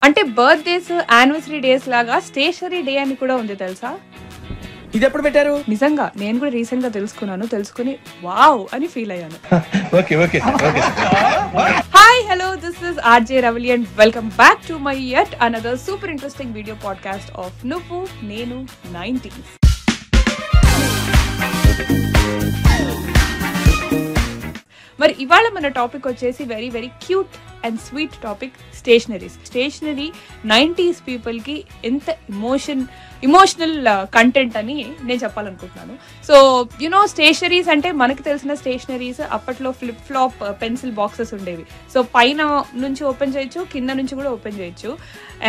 అంటే birthdays, anniversary days లాగా stationery day అని కూడా ఉంది తెలుసా? ఇది ఎప్పుడు పెట్టారు? నిజంగా నేను కూడా రీసెంట్ గా తెలుసుకుని వావ్ అని ఫీల్ అయ్యాను. Hi hello, this is RJ Ravali and welcome back to my yet another super interesting video podcast of Nuvvu Nenu 90s. మరి ఇవాళ మన టాపిక్ వచ్చేసి very very cute and sweet topic, stationery 90s people కి ఎంత ఇమోషనల్ కంటెంట్ అని నేను చెప్పాలనుకుంటున్నాను. సో యునో స్టేషనరీస్ అంటే మనకి తెలిసిన స్టేషనరీస్ అప్పట్లో ఫ్లిప్ ఫ్లాప్ పెన్సిల్ బాక్సెస్ ఉండేవి. సో పైన నుంచి ఓపెన్ చేయొచ్చు, కింద నుంచి కూడా ఓపెన్ చేయొచ్చు.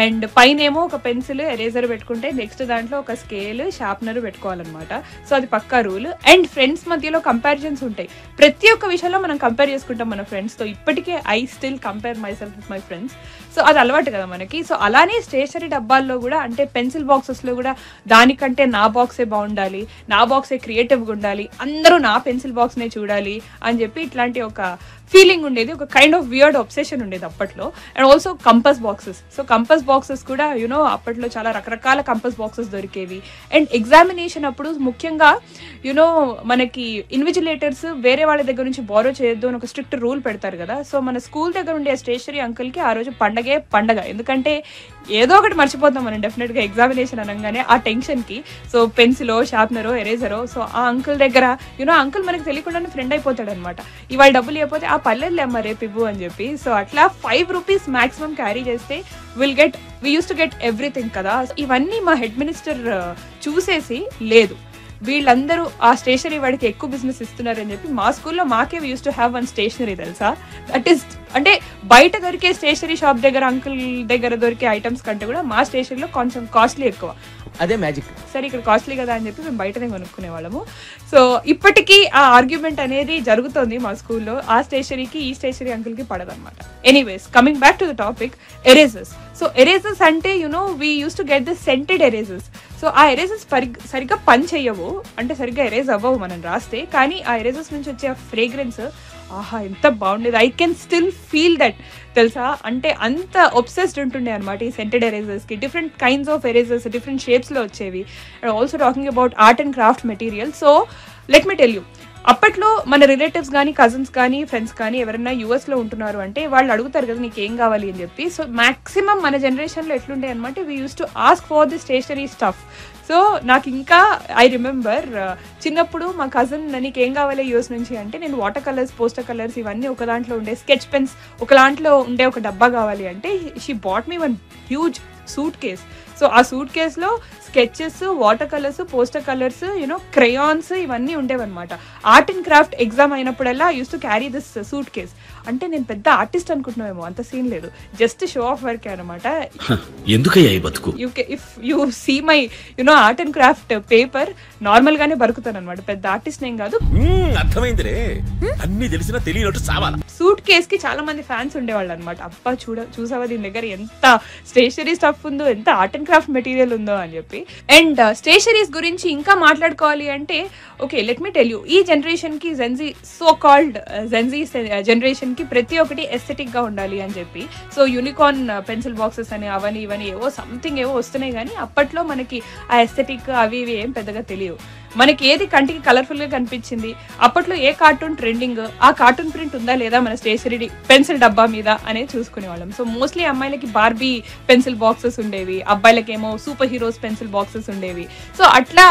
అండ్ పైన ఏమో ఒక పెన్సిల్, ఎరేజర్ పెట్టుకుంటే నెక్స్ట్ దాంట్లో ఒక స్కేల్, షార్ప్నర్ పెట్టుకోవాలన్నమాట. సో అది పక్కా రూల్. అండ్ ఫ్రెండ్స్ మధ్యలో కంపారిజన్స్ ఉంటాయి. ప్రతి ఒక్క విషయంలో మనం కంపేర్ చేసుకుంటాం మన ఫ్రెండ్స్తో. ఇప్పటికే I still compare my self with my friends. So అది అలవాటు కదా మనకి. సో అలానే స్టేషనరీ డబ్బాల్లో కూడా, అంటే పెన్సిల్ బాక్సెస్లో కూడా దానికంటే నా బాక్సే బాగుండాలి, నా బాక్సే క్రియేటివ్గా ఉండాలి, అందరూ నా పెన్సిల్ బాక్స్నే చూడాలి అని చెప్పి ఇట్లాంటి ఒక ఫీలింగ్ ఉండేది. ఒక కైండ్ ఆఫ్ వియర్డ్ అబ్సెషన్ ఉండేది అప్పట్లో. And also compass boxes. So compass boxes కూడా యూనో అప్పట్లో చాలా రకరకాల కంపస్ బాక్సెస్ దొరికేవి. అండ్ ఎగ్జామినేషన్ అప్పుడు ముఖ్యంగా యూనో మనకి ఇన్విజిలేటర్స్ వేరే వాళ్ళ దగ్గర నుంచి బారో చేయొద్దు అని ఒక స్ట్రిక్ట్ రూల్ పెడతారు కదా. సో మన స్కూల్ దగ్గర ఉండే స్టేషనరీ అంకుల్కి ఆ రోజు పండగ. ఎందుకంటే ఏదో ఒకటి మర్చిపోతాం మనం డెఫినెట్గా ఎగ్జామినేషన్ అనగానే ఆ టెన్షన్కి. సో పెన్సిలో, షార్ప్నరో, ఎరేజరో, సో ఆ అంకుల్ దగ్గర యూనో అంకుల్ మనకి తెలియకుండానే ఫ్రెండ్ అయిపోతాడు అనమాట. ఇవాళ డబ్బులు ఇవ్వకపోతే ఆ పల్లెల్లో అమ్మ రేపు ఇవ్వు అని చెప్పి. సో అట్లా 5 రూపీస్ మాక్సిమం క్యారీ చేస్తే we use to get everything కదా. ఇవన్నీ మా హెడ్ మినిస్టర్ చూసేసి, లేదు వీళ్ళందరూ ఆ స్టేషనరీ వాడికి ఎక్కువ బిజినెస్ ఇస్తున్నారని చెప్పి మా స్కూల్లో మాకే we use to have one stationery తెలుసా. దట్ ఈస్ అంటే బయట దొరికే స్టేషనరీ షాప్ దగ్గర అంకుల్ దగ్గర దొరికే ఐటమ్స్ కంటే కూడా మా స్టేషనరీలో కొంచెం కాస్ట్లీ ఎక్కువ. అదే మ్యాజిక్. సరే ఇక్కడ కాస్ట్లీ కదా అని చెప్పి మేము బయటనే కొనుక్కునే వాళ్ళము. సో ఇప్పటికీ ఆ ఆర్గ్యుమెంట్ అనేది జరుగుతుంది మా స్కూల్లో. ఆ స్టేషనరీకి ఈ స్టేషనరీ అంకుల్కి పడదన్నమాట. Anyways, coming back to the topic, erasers. So erasers అంటే you know we use to get the scented erasers. So ఆ ఎరేజర్స్ సరిగ్గా పని చెయ్యవు, అంటే సరిగ్గా ఎరేజ్ అవ్వవు మనం రాస్తే. కానీ ఆ ఎరేజర్స్ నుంచి వచ్చే ఫ్రేగ్రెన్స్, ఆహా ఎంత బాగుండేది. I can still feel that తెలుసా. అంటే అంత ఒబ్సెస్డ్ ఉంటుండే అనమాట ఈ సెంటెడ్ ఎరేజర్స్కి. Different kinds of erasers different షేప్స్లో వచ్చేవి. And also talking about art and craft material. So let me tell you, అప్పట్లో మన రిలేటివ్స్ కానీ, కజిన్స్ కానీ, ఫ్రెండ్స్ కానీ ఎవరైనా యూఎస్లో ఉంటున్నారు అంటే వాళ్ళు అడుగుతారు కదా నీకు ఏం కావాలి అని చెప్పి. సో మాక్సిమం మన జనరేషన్లో ఎట్లుండే అనమాట, we use to ask for the stationery stuff. So నాకు ఇంకా ఐ రిమెంబర్ చిన్నప్పుడు మా కజిన్ నీకు ఏం కావాలి యూఎస్ నుంచి అంటే, నేను వాటర్ కలర్స్, పోస్టర్ కలర్స్ ఇవన్నీ ఒక దాంట్లో ఉండే, స్కెచ్ పెన్స్ ఒక దాంట్లో ఉండే ఒక డబ్బా కావాలి అంటే she bought me one huge suitcase. So ఆ సూట్ కేస్లో sketches, water colours, poster colours, you know crayons ఇవన్నీ ఉండేవన్నమాట. ఆర్ట్ అండ్ క్రాఫ్ట్ ఎగ్జామ్ అయినప్పుడల్లా use to carry this suitcase. అంటే నేను పెద్ద ఆర్టిస్ట్ అనుకుంటున్నామేమో, అంత సీన్ లేదు, జస్ట్ షో ఆఫ్ వర్క్ అనమాట. If you see my you know art and craft paper, normal గానే బరుకుతాను అనమాట, పెద్ద ఆర్టిస్ట్ ఏం కాదు. సూట్ కేస్ కి చాలా మంది ఫ్యాన్స్ ఉండేవాళ్ళు అనమాట. అబ్బా చూసావా దీని దగ్గర ఎంత స్టేషనరీ స్టఫ్ ఉందో, ఎంత ఆర్ట్ అండ్ క్రాఫ్ట్ మెటీరియల్ ఉందో అని చెప్పి. అండ్ స్టేషనరీస్ గురించి ఇంకా మాట్లాడుకోవాలి అంటే, okay let me tell you, ఈ జనరేషన్ కి Gen Z, so called Gen Z generation కి ప్రతి ఒక్కటి ఎస్థెటిక్ గా ఉండాలి అని చెప్పి. సో యూనికార్న్ పెన్సిల్ బాక్సెస్ అని అవని ఇవని ఏవో సంథింగ్ ఏవో వస్తున్నాయి. కానీ అప్పట్లో మనకి ఆ ఎస్థెటిక్ అవి ఇవి ఏం పెద్దగా తెలియవు. మనకి ఏది కంటికి కలర్ఫుల్ గా కనిపించింది, అప్పట్లో ఏ కార్టూన్ ట్రెండింగ్, ఆ కార్టూన్ ప్రింట్ ఉందా లేదా మన స్టేషనరీ పెన్సిల్ డబ్బా మీద అనేది చూసుకునే వాళ్ళం. సో మోస్ట్లీ అమ్మాయిలకి బార్బీ పెన్సిల్ బాక్సెస్ ఉండేవి, అబ్బాయిలకేమో సూపర్ హీరోస్ పెన్సిల్ బాక్సెస్ ఉండేవి. సో అట్లా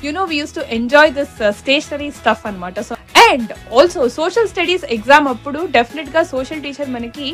you know we use to enjoy this stationery stuff అనమాట. So and also social studies exam అప్పుడు డెఫినెట్ గా సోషల్ టీచర్ మనకి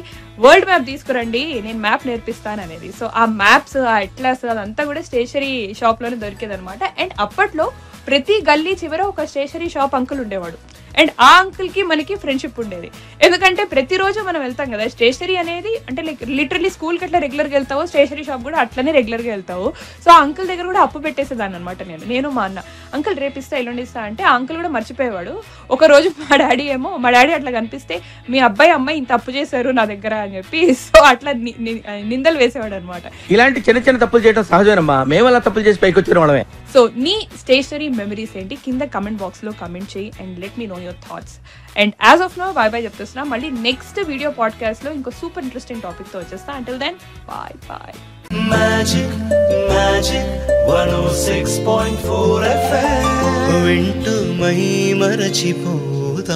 వరల్డ్ మ్యాప్ తీసుకురండి, నేను మ్యాప్ నేర్పిస్తాను అనేది. సో ఆ మ్యాప్స్, ఆ అట్లాస్ అదంతా కూడా స్టేషనరీ షాప్ లోనే దొరికేది అనమాట. అండ్ అప్పట్లో ప్రతి గల్లీ చివర ఒక స్టేషనరీ షాప్ అంకుల్ ఉండేవాడు. అండ్ ఆ అంకుల్ కి మనకి ఫ్రెండ్షిప్ ఉండేది. ఎందుకంటే ప్రతిరోజు మనం వెళ్తాం కదా స్టేషనరీ అనేది, అంటే లైక్ లిటరలీ స్కూల్కి అట్లా రెగ్యులర్గా వెళ్తావు, స్టేషనరీ షాప్ కూడా అట్లనే రెగ్యులర్గా వెళ్తావు. సో ఆ అంకుల్ దగ్గర కూడా అప్పు పెట్టేసేదాన్ని అనమాట నేను మా అన్న. అంకుల్ రేపిస్తా, ఎల్లుండి ఇస్తా అంటే ఆ అంకుల్ కూడా మర్చిపోయేవాడు. ఒక రోజు మా డాడీ అట్లా కనిపిస్తే, మీ అమ్మాయి ఇంత అప్పు చేశారు నా దగ్గర అని చెప్పి, సో అట్లా నిందలు వేసేవాడు అనమాట. ఇలాంటి చిన్న చిన్న తప్పులు చేయడం సహజమేనమ్మా, మేము అలా తప్పులు చేసి పైకి వచ్చిన వాళ్ళమే. సో నీ స్టేషనరీ మెమరీస్ ఏంటి కింద కమెంట్ బాక్స్ లో కమెంట్ చేయి and let me know your thoughts. And as of now bye bye చెప్తున్నా. మళ్ళీ నెక్స్ట్ వీడియో పాడ్కాస్ట్ లో ఇంకో సూపర్ ఇంట్రెస్టింగ్ టాపిక్ తో వచ్చేస్తా. Until then bye bye. Magic 106.4 FM వింటూ మై మరచిపోతా.